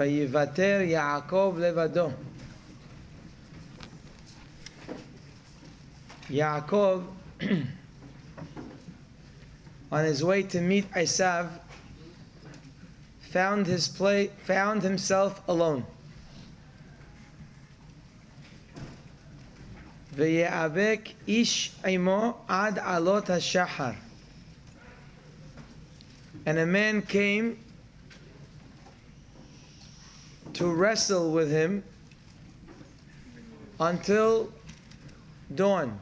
Vayivater Yaakov levado. Yaakov, on his way to meet Esav, found himself alone. V'ye'avek ish imo ad alot hashachar. And a man came to wrestle with him until dawn.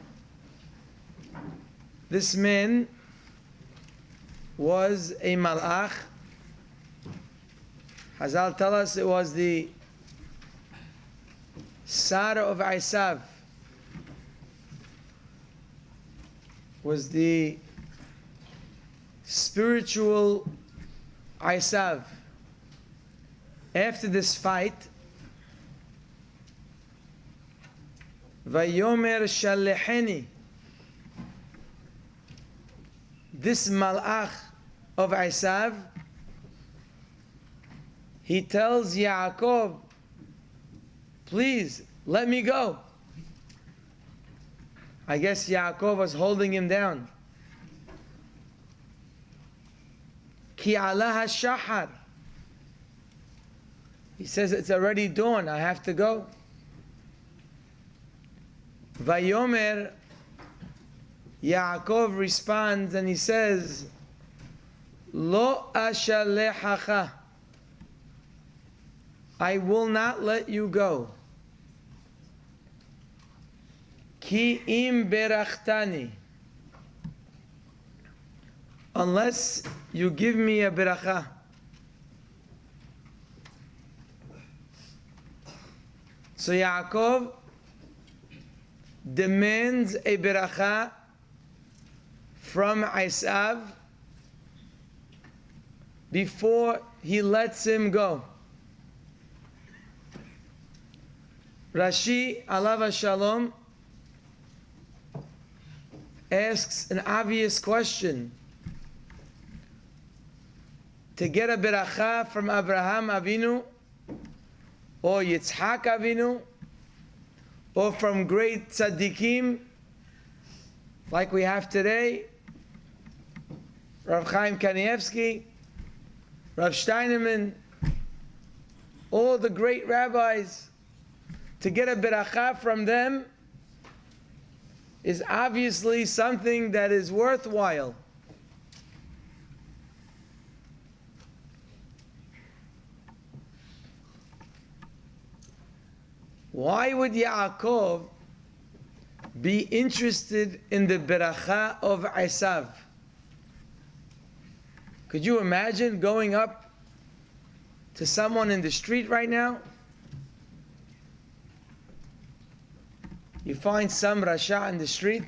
This man was a malach. Hazal tell us it was the Sarah of Esav, was the spiritual Esav. After this fight, Vayomer Shalecheni, this malach of Esav, he tells Yaakov, please let me go. I guess Yaakov was holding him down. Ki Allah shahar. He says it's already dawn, I have to go. Vayomer, Yaakov responds and he says, Lo ashalechacha, I will not let you go. Ki im berachtani, unless you give me a beracha. So Yaakov demands a beracha from Esav before he lets him go. Rashi, alav shalom, asks an obvious question. To get a beracha from Abraham Avinu, or Yitzhak Avinu, or from great tzaddikim, like we have today, Rav Chaim Kanievsky, Rav Steinemann, all the great rabbis, to get a beracha from them is obviously something that is worthwhile. Why would Yaakov be interested in the beracha of Esav? Could you imagine going up to someone in the street right now? You find some Rasha in the street,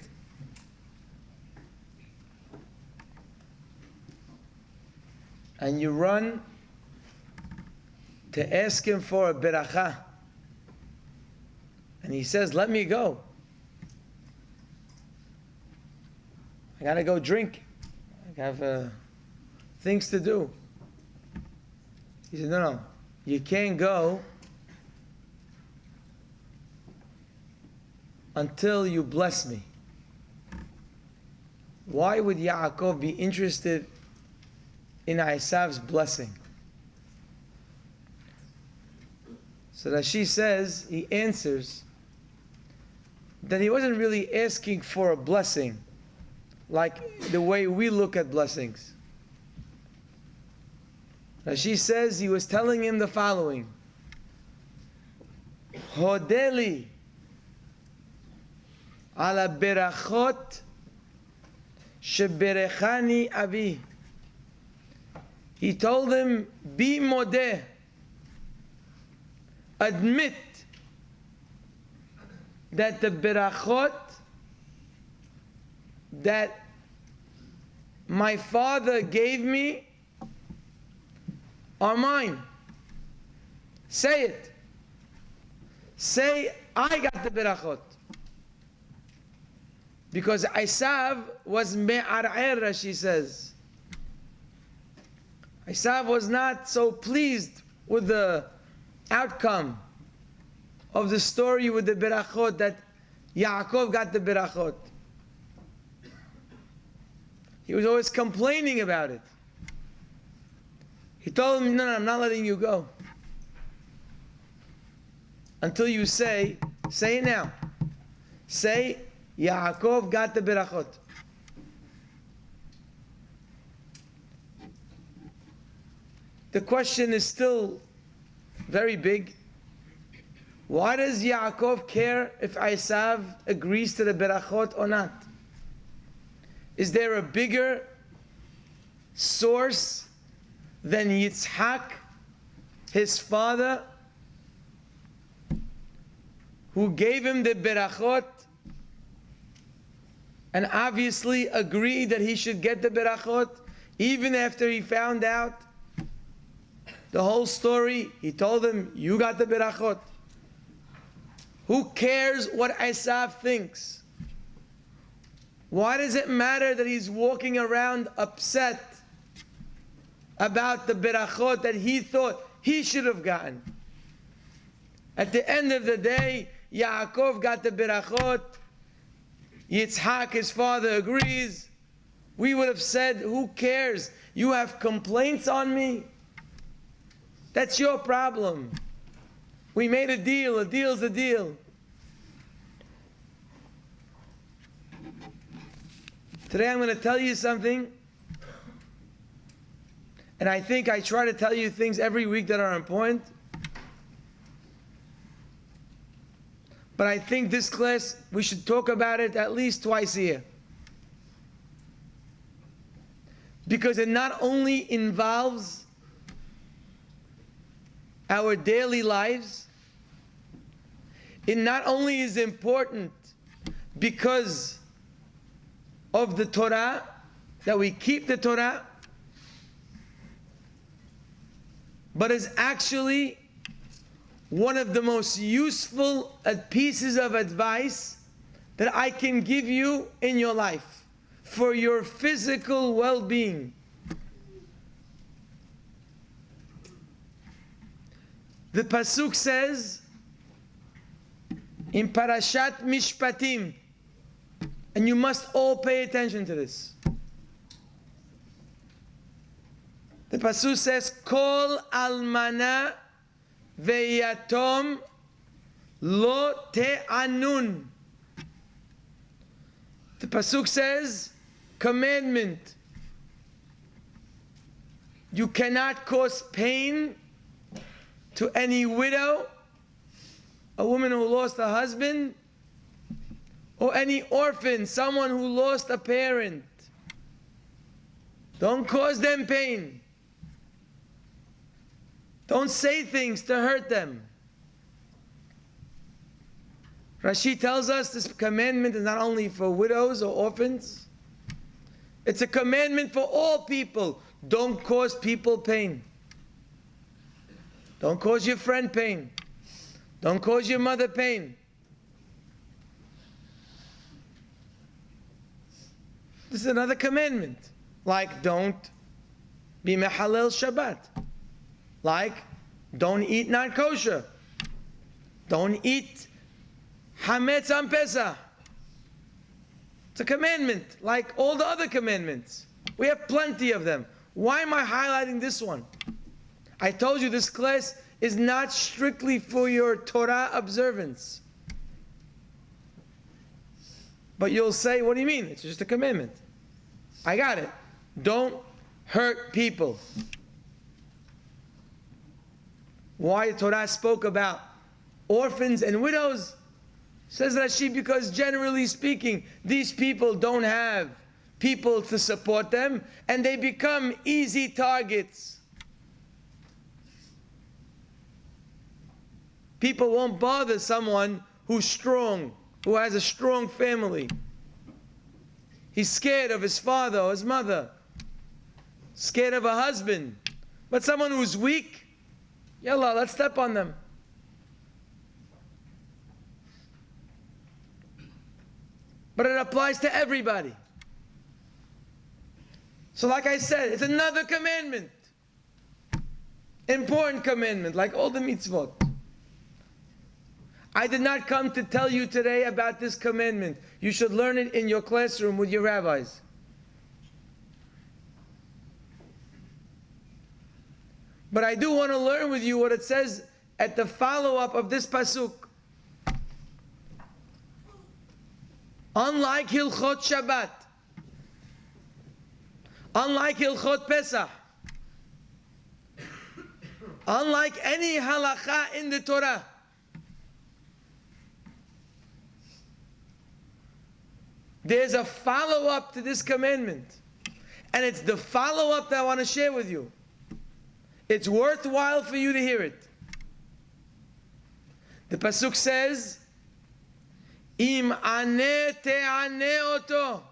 and you run to ask him for a beracha. And he says, let me go. I gotta go drink. I have things to do. He said, no, you can't go until you bless me. Why would Yaakov be interested in Esav's blessing? So Rashi says, he answers that he wasn't really asking for a blessing like the way we look at blessings. Rashi says he was telling him the following: Hodeli ala berachot sheberechani avi. He told him, be modeh, admit that the berachot that my father gave me are mine. Say it. Say, I got the berachot. Because Esav was me'ar'er, Rashi says. Esav was not so pleased with the outcome of the story with the berachot, that Yaakov got the berachot. He was always complaining about it. He told him, no, I'm not letting you go. Until you say it now. Say, Yaakov got the berachot. The question is still very big. Why does Yaakov care if Esav agrees to the berachot or not? Is there a bigger source than Yitzhak, his father, who gave him the berachot and obviously agreed that he should get the berachot, even after he found out the whole story? He told him, you got the berachot. Who cares what Esav thinks? Why does it matter that he's walking around upset about the berachot that he thought he should have gotten? At the end of the day, Yaakov got the berachot. Yitzhak, his father, agrees. We would have said, who cares? You have complaints on me? That's your problem. We made a deal. A deal's a deal. Today I'm going to tell you something. And I think I try to tell you things every week that are important. But I think this class, we should talk about it at least twice a year. Because it not only involves our daily lives, it not only is important because of the Torah, that we keep the Torah, but is actually one of the most useful pieces of advice that I can give you in your life for your physical well-being. The pasuk says in Parashat Mishpatim, and you must all pay attention to this. The pasuk says, Kol almana veyatom lo te'anun. The pasuk says, commandment. You cannot cause pain to any widow, a woman who lost a husband, or any orphan, someone who lost a parent. Don't cause them pain. Don't say things to hurt them. Rashi tells us this commandment is not only for widows or orphans. It's a commandment for all people. Don't cause people pain. Don't cause your friend pain. Don't cause your mother pain. This is another commandment. Like, don't be mehalel Shabbat. Like, don't eat not kosher. Don't eat hametz on Pesach. It's a commandment, like all the other commandments. We have plenty of them. Why am I highlighting this one? I told you this class is not strictly for your Torah observance. But you'll say, what do you mean? It's just a commandment. I got it. Don't hurt people. Why the Torah spoke about orphans and widows? Says Rashi, because generally speaking, these people don't have people to support them, and they become easy targets. People won't bother someone who's strong, who has a strong family. He's scared of his father or his mother, scared of a husband. But someone who's weak, yalla, let's step on them. But it applies to everybody. So like I said, it's another commandment. Important commandment, like all the mitzvot. I did not come to tell you today about this commandment. You should learn it in your classroom with your rabbis. But I do want to learn with you what it says at the follow-up of this pasuk. Unlike Hilchot Shabbat, unlike Hilchot Pesach, unlike any halacha in the Torah, there's a follow-up to this commandment. And it's the follow-up that I want to share with you. It's worthwhile for you to hear it. The pasuk says, Im aneh te'aneh oto.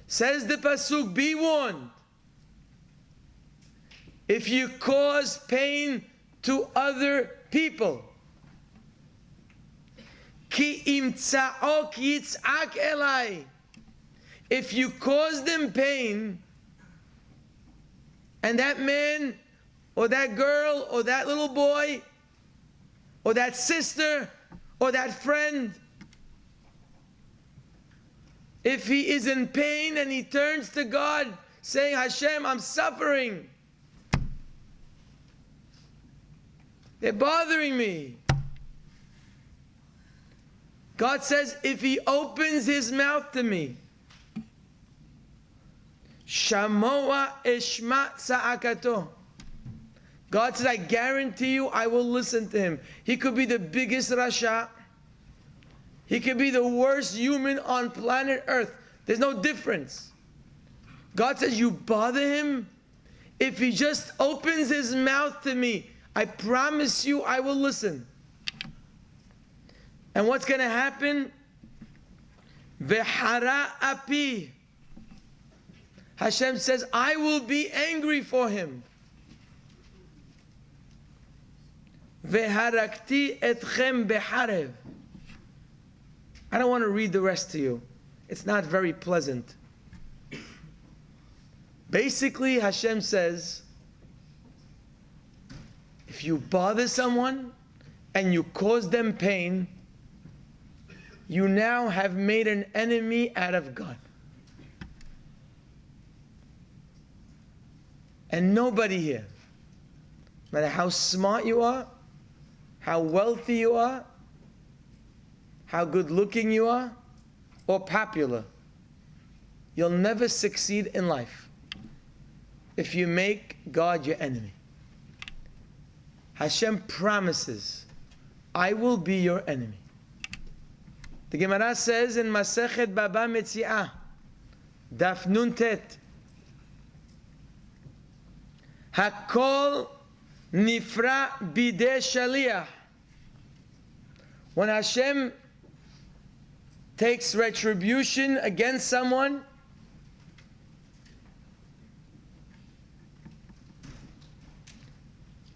Says the pasuk, be warned. If you cause pain to other people, Ki imtza'ok yitz'ak elai. If you cause them pain, and that man, or that girl, or that little boy, or that sister, or that friend, if he is in pain and he turns to God saying, Hashem, I'm suffering, they're bothering me. God says, if he opens his mouth to me, Shamoa eshma sa'akato. God says, I guarantee you I will listen to him. He could be the biggest rasha. He could be the worst human on planet Earth. There's no difference. God says, you bother him? If he just opens his mouth to me, I promise you I will listen. And what's going to happen? Vehara api. Hashem says, I will be angry for him. Veharakti etchem beharev. I don't want to read the rest to you. It's not very pleasant. Basically, Hashem says, if you bother someone and you cause them pain, you now have made an enemy out of God. And nobody here, no matter how smart you are, how wealthy you are, how good looking you are, or popular, you'll never succeed in life if you make God your enemy. Hashem promises, I will be your enemy. The Gemara says in Masechet Baba Metziah, Daf Nun Tet, Hakol nifra bidei shaliach. When Hashem takes retribution against someone,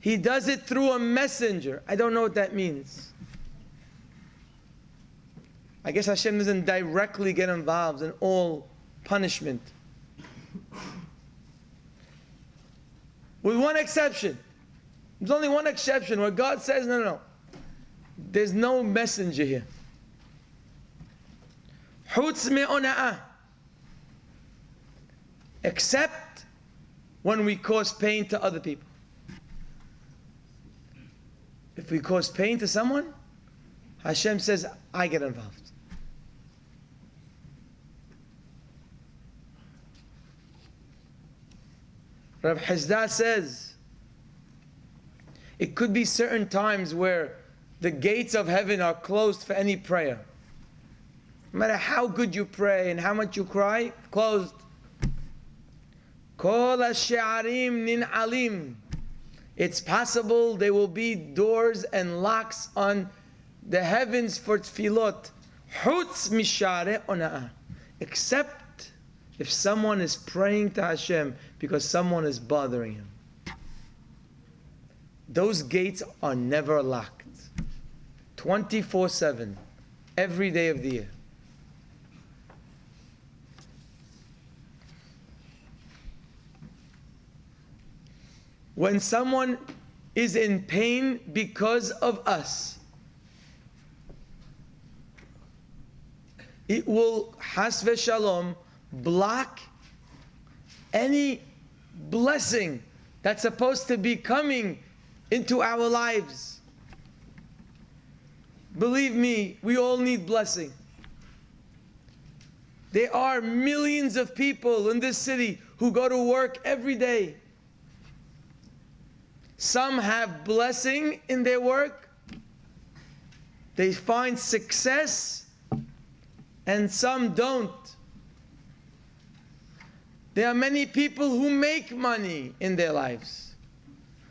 he does it through a messenger. I don't know what that means. I guess Hashem doesn't directly get involved in all punishment. With one exception. There's only one exception where God says, no. There's no messenger here. Chutz me'ona'ah. Except when we cause pain to other people. If we cause pain to someone, Hashem says, I get involved. Rabbi Hizdah says, it could be certain times where the gates of heaven are closed for any prayer. No matter how good you pray and how much you cry, closed. Kol ha-she'arim nin'alim. It's possible there will be doors and locks on the heavens for tefillot. Chutz mishare ona'ah. Except if someone is praying to Hashem because someone is bothering him. Those gates are never locked. 24/7, every day of the year. when someone is in pain because of us, it will, has v'shalom, block any blessing that's supposed to be coming into our lives. Believe me, we all need blessing. There are millions of people in this city who go to work every day. Some have blessing in their work. They find success, and some don't. There are many people who make money in their lives.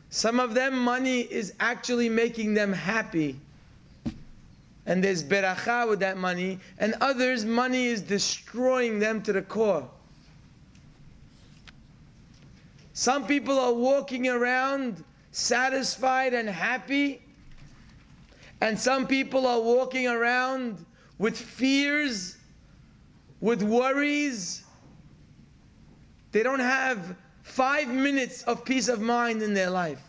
Some of them, money is actually making them happy. And there's beracha with that money. And others, money is destroying them to the core. Some people are walking around satisfied and happy. And some people are walking around with fears, with worries. They don't have 5 minutes of peace of mind in their life.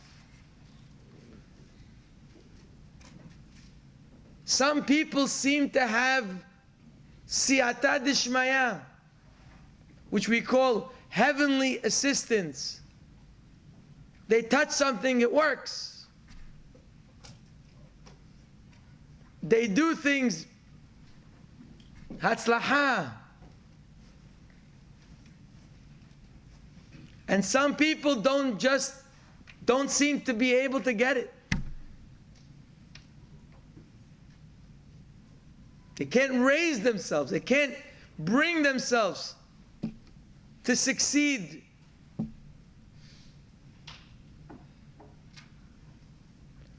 Some people seem to have siyata dishmaya, which we call heavenly assistance. They touch something, it works. They do things, hatzlaha. And some people don't seem to be able to get it. They can't raise themselves. They can't bring themselves to succeed.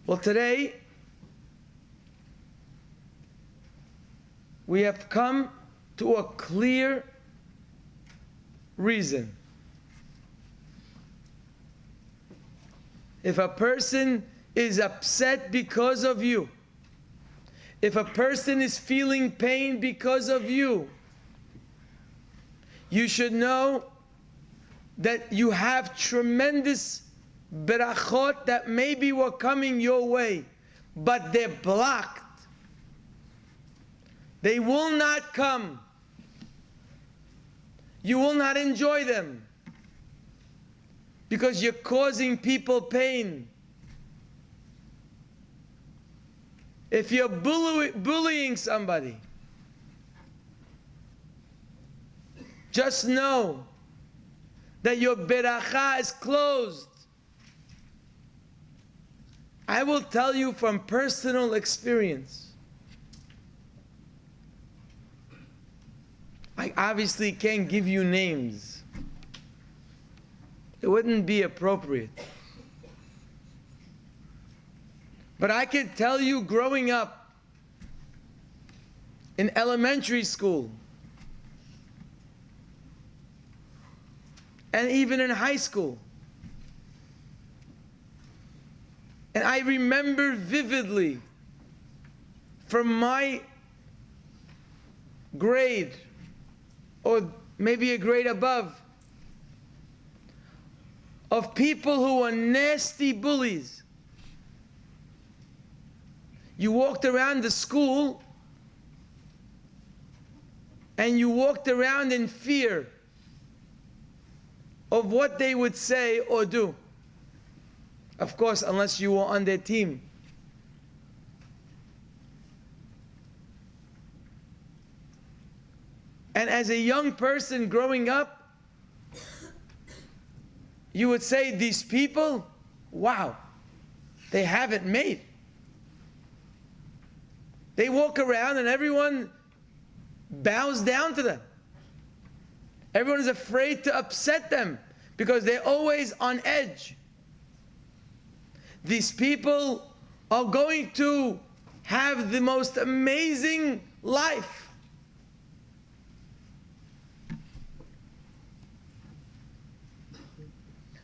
Well, today we have come to a clear reason. If a person is upset because of you, if a person is feeling pain because of you, you should know that you have tremendous berachot that maybe were coming your way, but they're blocked. They will not come. You will not enjoy them because you're causing people pain. If you're bullying somebody, just know that your beracha is closed. I will tell you from personal experience. I obviously can't give you names. It wouldn't be appropriate. But I can tell you, growing up in elementary school and even in high school, and I remember vividly from my grade, or maybe a grade above, of people who were nasty bullies. You walked around the school and you walked around in fear of what they would say or do. Of course, unless you were on their team. And as a young person growing up, you would say, these people, wow, they have it made. They walk around and everyone bows down to them. Everyone is afraid to upset them because they're always on edge. These people are going to have the most amazing life.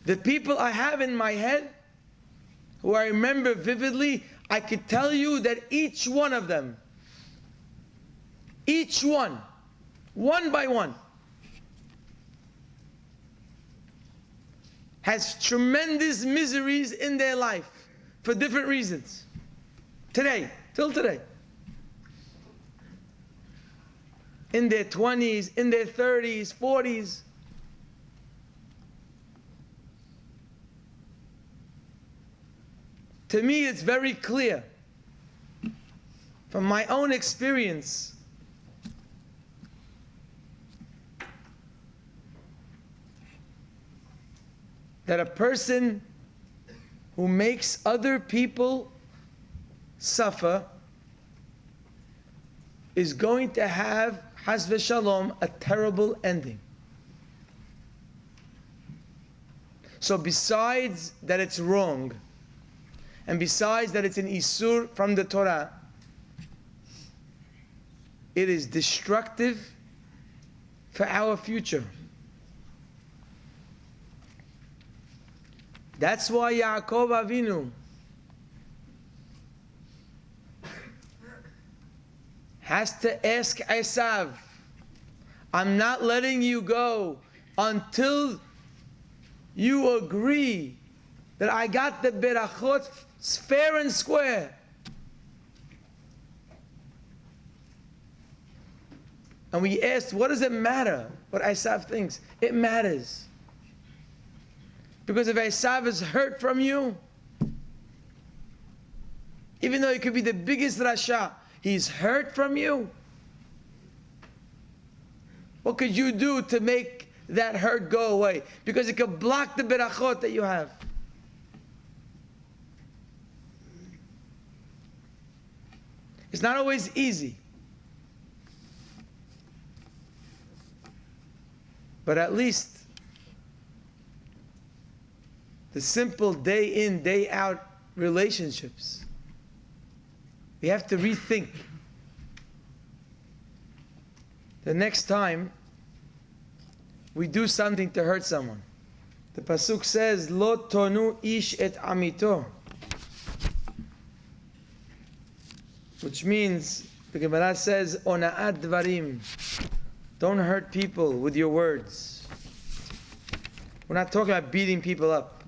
The people I have in my head, who I remember vividly, I could tell you that each one of them, each one by one, has tremendous miseries in their life for different reasons. Today, till today. In their 20s, in their 30s, 40s. To me, it's very clear from my own experience that a person who makes other people suffer is going to have, has v'shalom, a terrible ending. So besides that it's wrong, and besides that it's an isur from the Torah, it is destructive for our future. That's why Yaakov Avinu has to ask Esav, I'm not letting you go until you agree that I got the berachot fair and square. And we asked, what does it matter what Esav thinks? It matters. Because if Esav is hurt from you, even though he could be the biggest rasha, he's hurt from you. What could you do to make that hurt go away? Because it could block the berachot that you have. It's not always easy. But at least the simple day in, day out relationships, we have to rethink. The next time we do something to hurt someone. The pasuk says, "Lo tonu ish et amito," which means the Gemara says, "Ona'at dvarim." Don't hurt people with your words. We're not talking about beating people up.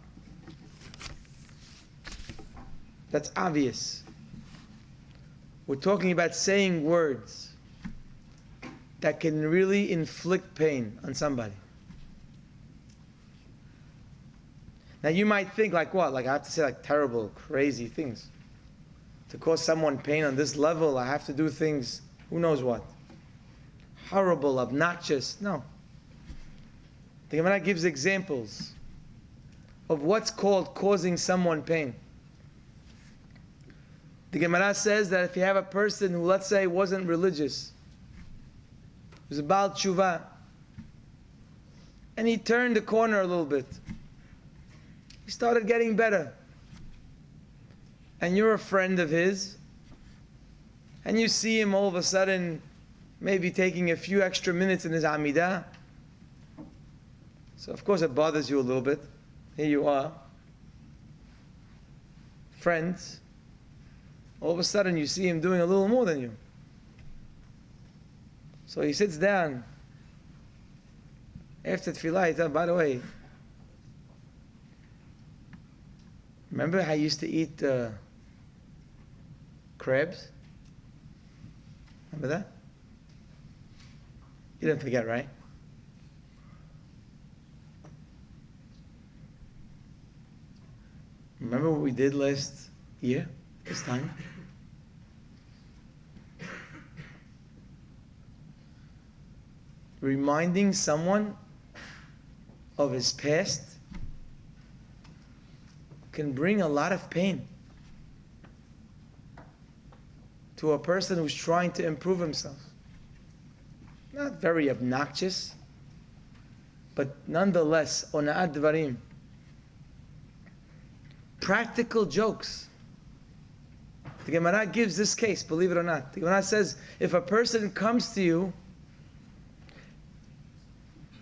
That's obvious. We're talking about saying words that can really inflict pain on somebody. Now you might think like what? Like I have to say like terrible, crazy things. To cause someone pain on this level, I have to do things, who knows what. Horrible, obnoxious. No. The Gemara gives examples of what's called causing someone pain. The Gemara says that if you have a person who, let's say, wasn't religious, was a Baal Tshuva, and he turned the corner a little bit, he started getting better, and you're a friend of his, and you see him all of a sudden maybe taking a few extra minutes in his Amidah, so of course it bothers you a little bit. Here you are, friends. All of a sudden you see him doing a little more than you. So he sits down after tefillah. He says, by the way, remember how I used to eat crabs? Remember that? You didn't forget, right? Remember what we did last year, this time? Reminding someone of his past can bring a lot of pain to a person who's trying to improve himself. Not very obnoxious, but nonetheless, ona'at dvarim. Practical jokes. The Gemara gives this case, believe it or not. The Gemara says, if a person comes to you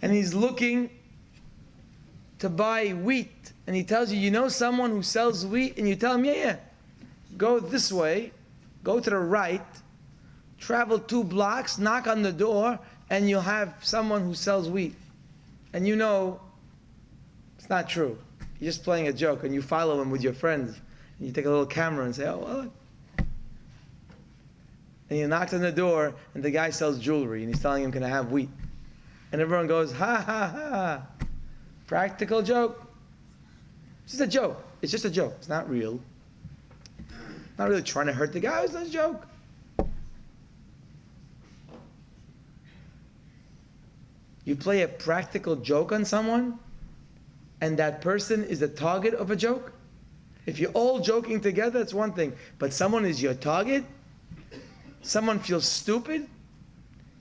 and he's looking to buy wheat, and he tells you, you know someone who sells wheat, and you tell him, yeah, go this way, go to the right, travel 2 blocks, knock on the door, and you'll have someone who sells wheat. And you know, It's not true. You're just playing a joke, and you follow him with your friends, and you take a little camera and say, oh, well. And you knock on the door, and the guy sells jewelry, and he's telling him, can I have wheat? And everyone goes, ha, ha, ha. Practical joke. It's just a joke. It's just a joke. It's not real. Not really trying to hurt the guy. It's a joke. You play a practical joke on someone, and that person is the target of a joke. If you're all joking together, it's one thing. But someone is your target, someone feels stupid,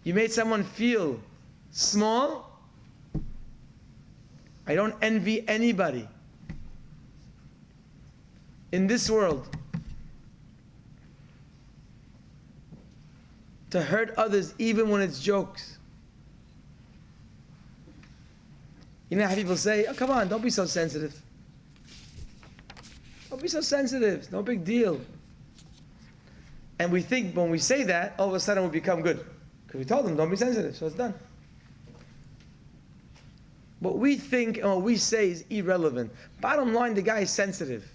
you made someone feel small. I don't envy anybody in this world to hurt others even when it's jokes. You know how people say, oh, come on, don't be so sensitive. Don't be so sensitive. It's no big deal. And we think when we say that, all of a sudden we become good. Because we told them, don't be sensitive, so it's done. What we think and what we say is irrelevant. Bottom line, the guy is sensitive.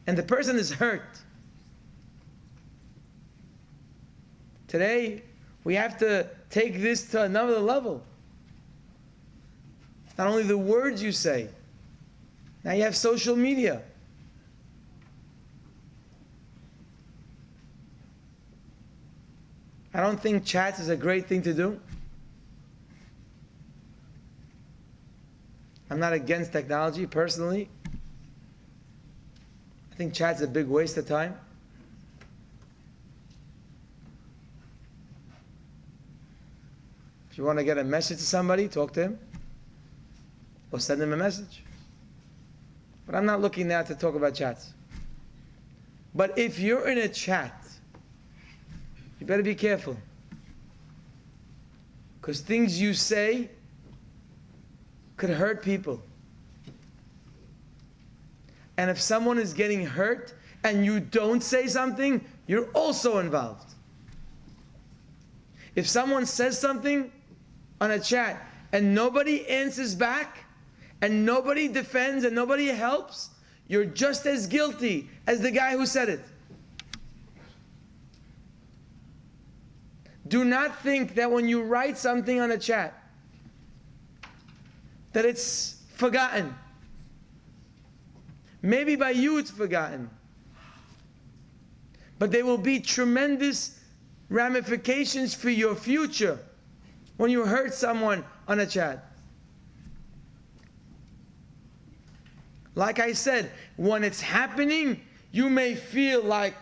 And the person is hurt. Today, we have to take this to another level. Not only the words you say. Now you have social media. I don't think chats is a great thing to do. I'm not against technology personally. I think chat's a big waste of time. If you want to get a message to somebody, talk to him. Or send them a message. But I'm not looking now to talk about chats. But if you're in a chat, you better be careful. Because things you say could hurt people. And if someone is getting hurt and you don't say something, you're also involved. If someone says something on a chat and nobody answers back, and nobody defends and nobody helps, you're just as guilty as the guy who said it. Do not think that when you write something on a chat, that it's forgotten. Maybe by you it's forgotten. But there will be tremendous ramifications for your future when you hurt someone on a chat. Like I said, when it's happening, you may feel like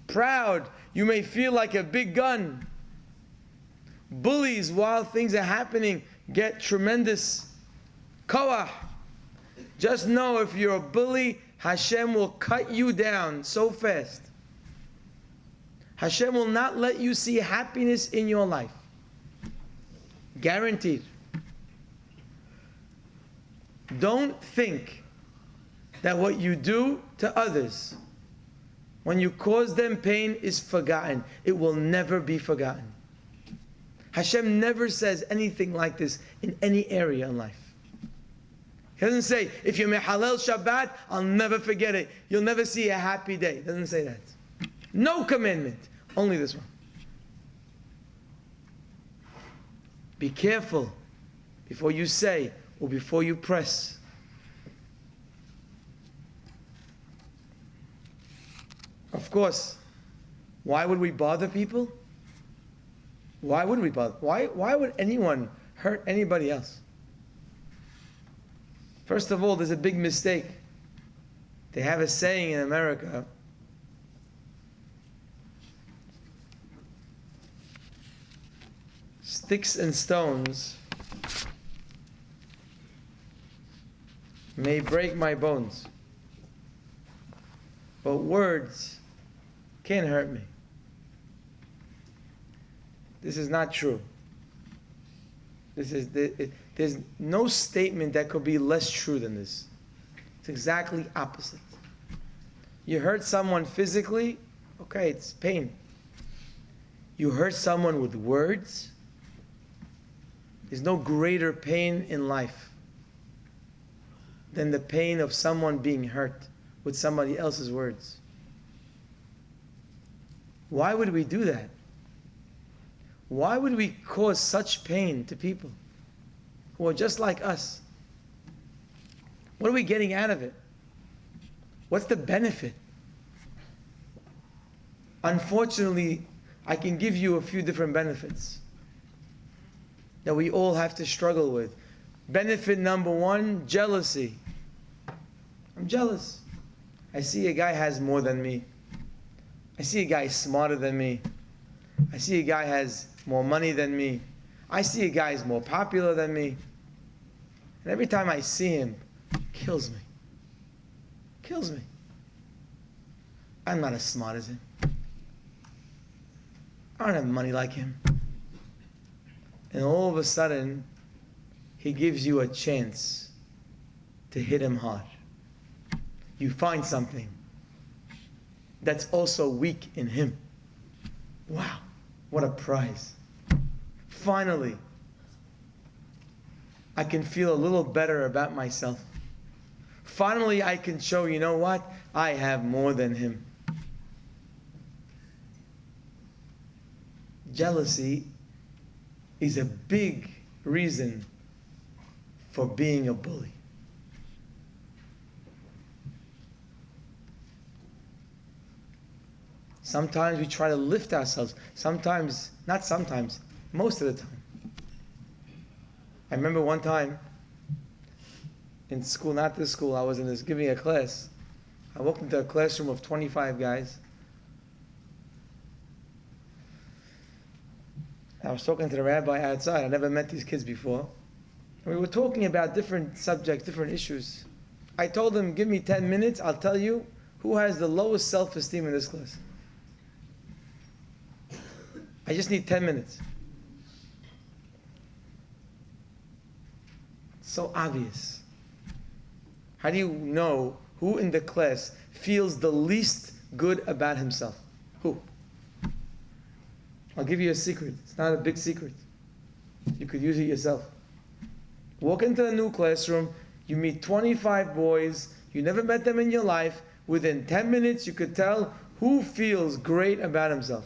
proud. You may feel like a big gun. Bullies, while things are happening, get tremendous koach. Just know if you're a bully, Hashem will cut you down so fast. Hashem will not let you see happiness in your life. Guaranteed. Don't think that what you do to others, when you cause them pain, is forgotten. It will never be forgotten. Hashem never says anything like this in any area in life. He doesn't say, if you mehalel Shabbat, I'll never forget it. You'll never see a happy day. He doesn't say that. No commandment. Only this one. Be careful before you say or before you press. Of course, why would we bother people? Why would we bother? Why would anyone hurt anybody else? First of all, there's a big mistake. They have a saying in America, sticks and stones may break my bones, but words can't hurt me. This is not true. There's no statement that could be less true than this. It's exactly opposite. You hurt someone physically, okay, it's pain. You hurt someone with words, there's no greater pain in life. than the pain of someone being hurt with somebody else's words. Why would we do that? Why would we cause such pain to people who are just like us? What are we getting out of it? What's the benefit? Unfortunately, I can give you a few different benefits that we all have to struggle with. Benefit number one, jealousy. I'm jealous. I see a guy has more than me. I see a guy smarter than me. I see a guy has more money than me. I see a guy is more popular than me. And every time I see him, it kills me. Kills me. I'm not as smart as him. I don't have money like him. And all of a sudden, he gives you a chance to hit him hard. You find something that's also weak in him. Wow, what a prize. Finally, I can feel a little better about myself. Finally, I can show, you know what? I have more than him. Jealousy is a big reason for being a bully. Sometimes we try to lift ourselves. Sometimes, not sometimes, most of the time. I remember one time in school, not this school, I was giving a class. I walked into a classroom of 25 guys. I was talking to the rabbi outside. I never met these kids before. And we were talking about different subjects, different issues. I told them, give me 10 minutes, I'll tell you who has the lowest self-esteem in this class. I just need 10 minutes. It's so obvious. How do you know who in the class feels the least good about himself? Who? I'll give you a secret. It's not a big secret. You could use it yourself. Walk into a new classroom, you meet 25 boys, you never met them in your life. Within 10 minutes, you could tell who feels great about himself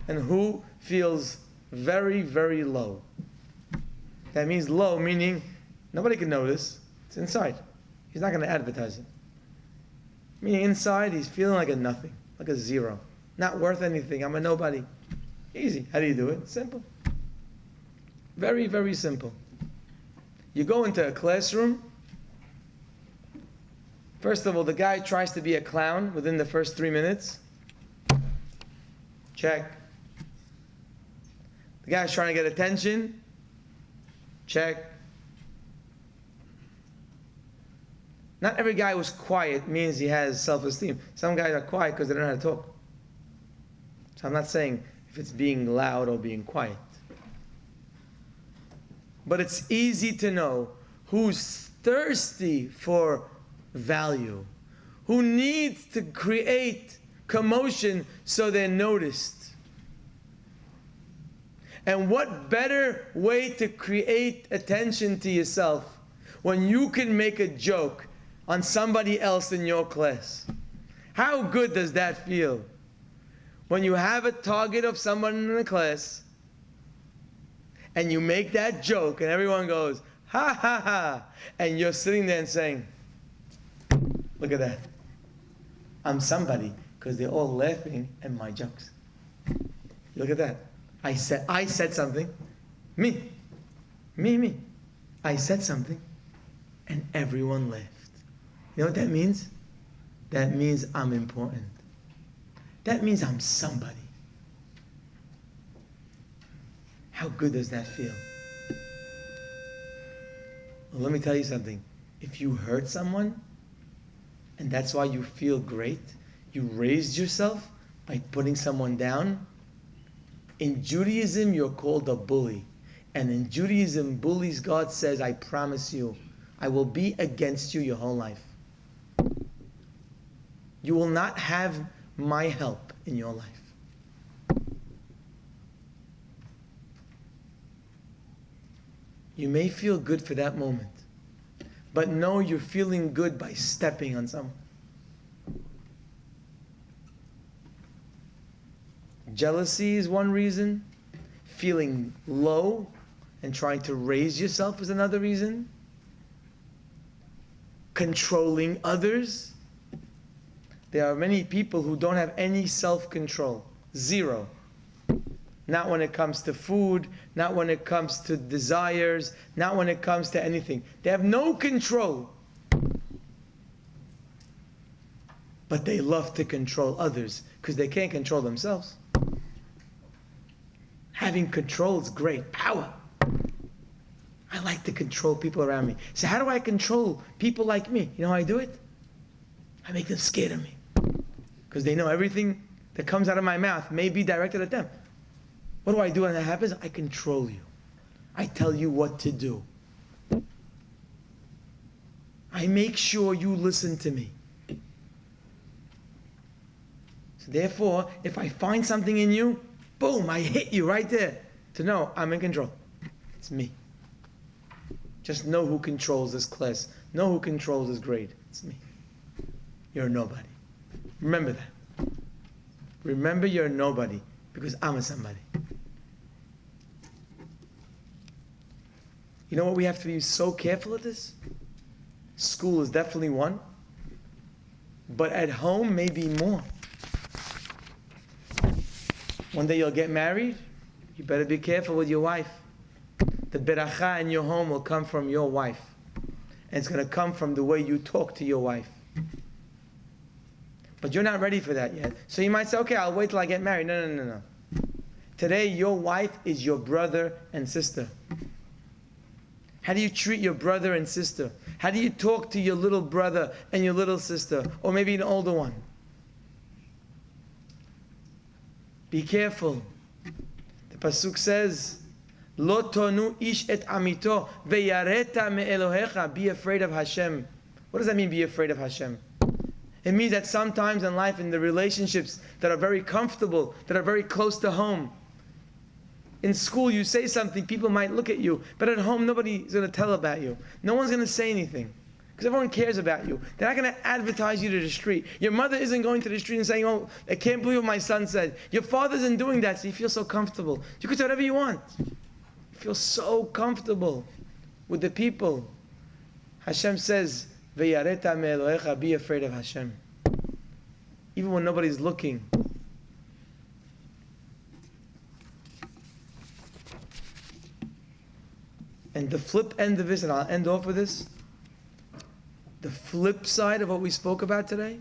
and who feels very, very low. That means low, meaning nobody can notice. It's inside. He's not going to advertise it. Meaning inside, he's feeling like a nothing, like a zero. Not worth anything. I'm a nobody. Easy. How do you do it? Simple. Very, very simple. You go into a classroom. First of all, the guy tries to be a clown within the first 3 minutes. Check. The guy's trying to get attention. Check. Not every guy who's quiet means he has self-esteem. Some guys are quiet because they don't know how to talk. So I'm not saying if it's being loud or being quiet. But it's easy to know who's thirsty for value, who needs to create commotion so they're noticed. And what better way to create attention to yourself when you can make a joke on somebody else in your class? How good does that feel? When you have a target of someone in the class and you make that joke and everyone goes, ha ha ha, and you're sitting there and saying, look at that. I'm somebody because they're all laughing at my jokes. Look at that. I said something. Me. I said something and everyone laughed. You know what that means? That means I'm important. That means I'm somebody. How good does that feel? Well, let me tell you something. If you hurt someone, and that's why you feel great, you raised yourself by putting someone down, in Judaism, you're called a bully. And in Judaism, bullies, God says, I promise you, I will be against you your whole life. You will not have my help in your life. You may feel good for that moment, but know you're feeling good by stepping on someone. Jealousy is one reason. Feeling low and trying to raise yourself is another reason. Controlling others. There are many people who don't have any self-control. Zero. Not when it comes to food, not when it comes to desires, not when it comes to anything. They have no control. But they love to control others because they can't control themselves. Having control is great. Power. I like to control people around me. So how do I control people like me? You know how I do it? I make them scared of me. Because they know everything that comes out of my mouth may be directed at them. What do I do when that happens? I control you. I tell you what to do. I make sure you listen to me. So therefore, if I find something in you, boom, I hit you right there. To know I'm in control. It's me. Just know who controls this class. Know who controls this grade. It's me. You're nobody. Remember that. Remember you're nobody because I'm a somebody. You know what we have to be so careful of this? School is definitely one. But at home, maybe more. One day you'll get married. You better be careful with your wife. The beracha in your home will come from your wife. And it's going to come from the way you talk to your wife. But you're not ready for that yet. So you might say, okay, I'll wait till I get married. No. Today, your wife is your brother and sister. How do you treat your brother and sister? How do you talk to your little brother and your little sister? Or maybe an older one? Be careful. The pasuk says, "Lo tonu ish et amito veyareta me'elohecha." Be afraid of Hashem. What does that mean? Be afraid of Hashem. It means that sometimes in life, in the relationships that are very comfortable, that are very close to home. In school, you say something, people might look at you, but at home, nobody's going to tell about you. No one's going to say anything. Because everyone cares about you. They're not going to advertise you to the street. Your mother isn't going to the street and saying, oh, I can't believe what my son said. Your father isn't doing that, so you feel so comfortable. You can say whatever you want. You feel so comfortable with the people. Hashem says, V'yareta me'elohecha, be afraid of Hashem. Even when nobody's looking. And the flip end of this, and I'll end off with this, the flip side of what we spoke about today.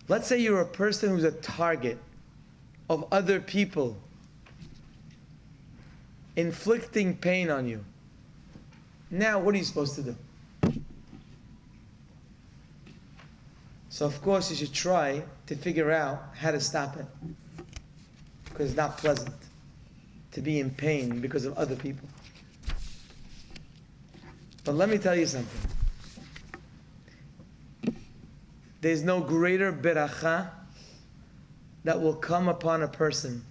Let's say you're a person who's a target of other people inflicting pain on you. Now, what are you supposed to do? So, of course, you should try to figure out how to stop it. Because it's not pleasant to be in pain because of other people. But let me tell you something. There's no greater beracha that will come upon a person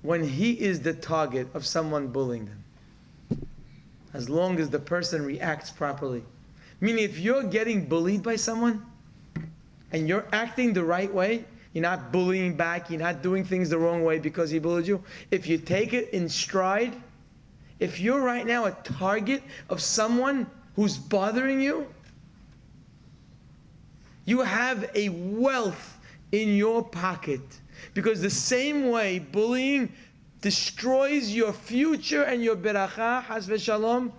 when he is the target of someone bullying them. As long as the person reacts properly. Meaning if you're getting bullied by someone and you're acting the right way, you're not bullying back, you're not doing things the wrong way because he bullied you. If you take it in stride, if you're right now a target of someone who's bothering you, you have a wealth in your pocket. Because the same way bullying destroys your future and your beracha, has v'shalom,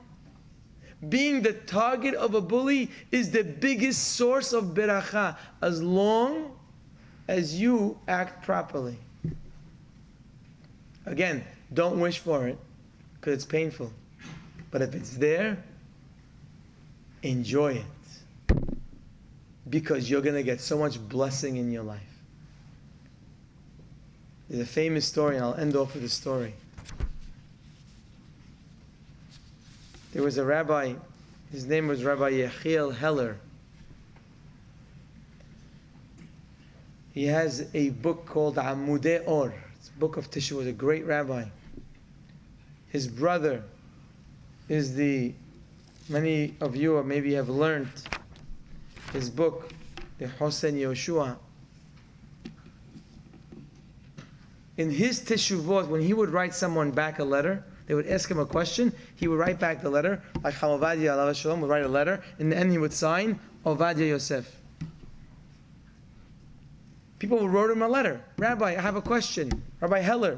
being the target of a bully is the biggest source of beracha, as long as you act properly. Again, don't wish for it, because it's painful. But if it's there, enjoy it. Because you're going to get so much blessing in your life. There's a famous story, and I'll end off with a story. There was a rabbi, his name was Rabbi Yechiel Heller. He has a book called Amudei Or. It's a book of Teshuvah. He was a great rabbi. His brother is many of you maybe have learned his book, the Hossein Yoshua. In his teshuvot, when he would write someone back a letter, they would ask him a question, he would write back the letter, like Chacham Ovadia Alav Shalom would write a letter, and then he would sign Ovadia Yosef. People wrote him a letter. Rabbi, I have a question. Rabbi Heller,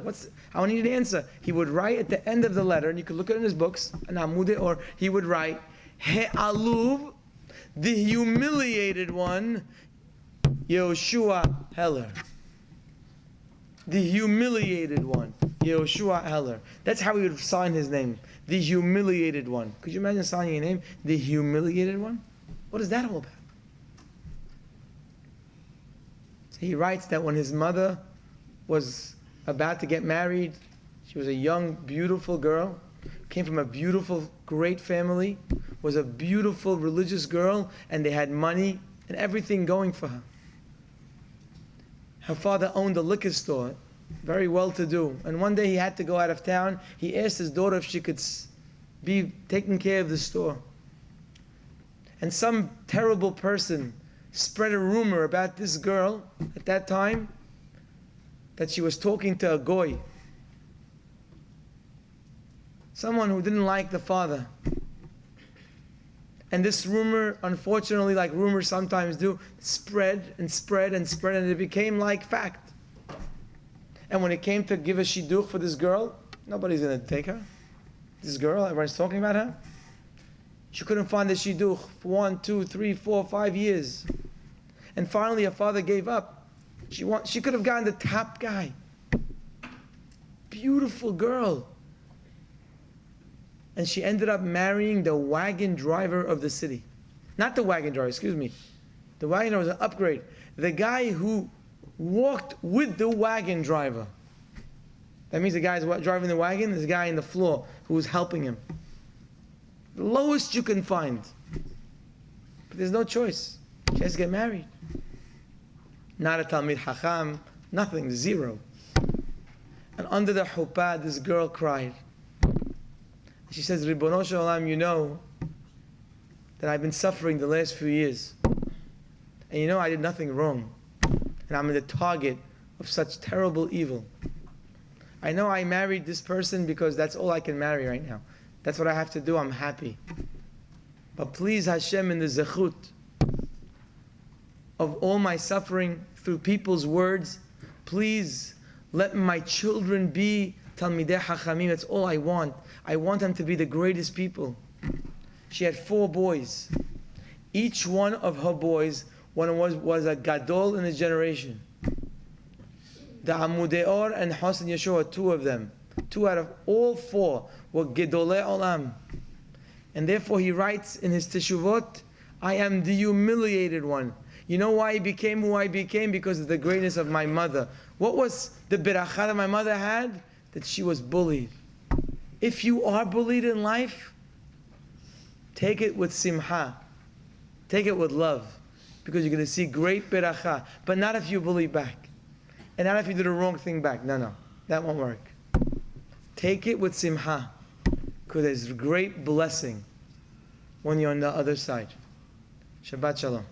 I need an answer. He would write at the end of the letter, and you could look at it in his books, an Amude, or he would write, He'aluv, the humiliated one, Yoshua Heller. The humiliated one, Yoshua Heller. That's how he would sign his name. The humiliated one. Could you imagine signing your name? The humiliated one? What is that all about? So he writes that when his mother was about to get married, she was a young, beautiful girl, came from a beautiful, great family, was a beautiful religious girl, and they had money and everything going for her. Her father owned a liquor store, very well-to-do. And one day he had to go out of town. He asked his daughter if she could be taking care of the store. And some terrible person spread a rumor about this girl at that time, that she was talking to a goy. Someone who didn't like the father. And this rumor, unfortunately, like rumors sometimes do, spread and spread and spread, and it became like fact. And when it came to give a shidduch for this girl, nobody's going to take her. This girl, everyone's talking about her. She couldn't find the shidduch for 1, 2, 3, 4, 5 years. And finally her father gave up. She could have gotten the top guy. Beautiful girl. And she ended up marrying the wagon driver of the city. Not the wagon driver, excuse me. The wagon driver was an upgrade. The guy who walked with the wagon driver. That means the guy who's driving the wagon, there's a guy in the floor who was helping him. The lowest you can find. But there's no choice. She has to get married. Not a Talmid Chacham, nothing, zero. And under the chuppah, this girl cried. She says, Ribono Shel Olam, you know that I've been suffering the last few years. And you know I did nothing wrong. And I'm the target of such terrible evil. I know I married this person because that's all I can marry right now. That's what I have to do. I'm happy. But please, Hashem, in the zechut of all my suffering through people's words, please let my children be Talmidei Chachamim. That's all I want. I want them to be the greatest people. She had 4 boys. Each one of her boys was a gadol in his generation. The Amudei Or and Hossein Yeshua, 2 of them. 2 out of all 4 were Gedolei Olam. And therefore he writes in his Teshuvot, I am the humiliated one. You know why I became who I became? Because of the greatness of my mother. What was the beracha that my mother had? That she was bullied. If you are bullied in life, take it with simha. Take it with love. Because you're going to see great beracha. But not if you bully back. And not if you do the wrong thing back. No. That won't work. Take it with simha. Because there's great blessing when you're on the other side. Shabbat Shalom.